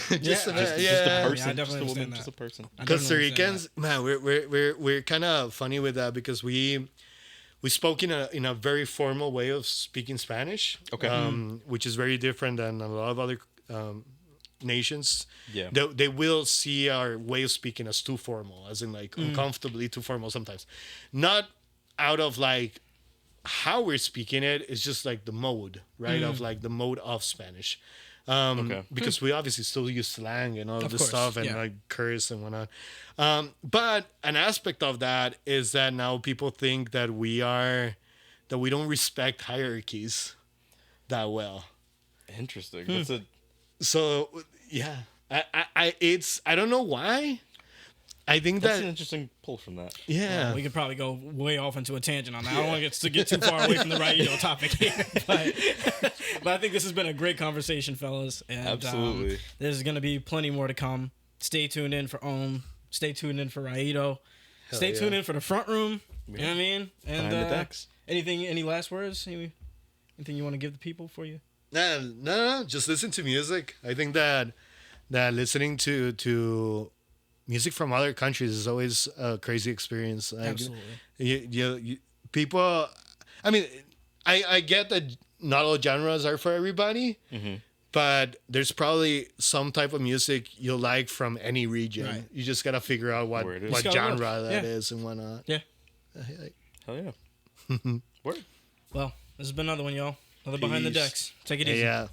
just Yeah. a man, Just a yeah. person. I definitely just a woman. understand Just a that. person. I definitely Costa understand Ricans, man, we're kind of funny with that because we spoke in a very formal way of speaking Spanish, Okay. which is very different than a lot of other nations. Yeah. They will see our way of speaking as too formal, as in like uncomfortably too formal sometimes, not out of like how we're speaking it. It's just like the mode, right? Of like the mode of Spanish. Okay. Because we obviously still use slang and all of this course, stuff and yeah. like curse and whatnot. But an aspect of that is that now people think that we don't respect hierarchies that well. Interesting. That's a So, Yeah. I don't know why. I think That's that an interesting pull from that. yeah. We could probably go way off into a tangent on that. I don't want to get too far away from the Raido topic here, but I think this has been a great conversation, fellas. And, Absolutely. There's going to be plenty more to come. Stay tuned in for Ohm. Stay tuned in for Raido. Stay tuned in for the front room. You know what I mean? And Behind the decks. Any last words? Anything you want to give the people for you? No. Just listen to music. I think that listening to music from other countries is always a crazy experience. Like, Absolutely. You people. I mean, I get that not all genres are for everybody, but there's probably some type of music you'll like from any region. Right. You just gotta figure out what Where it is. what Just gotta genre look. that Yeah. is and whatnot. Yeah. Hell yeah. Word. Well, this has been another one, y'all. Another Behind the Peace. Decks. Take it easy. Yeah.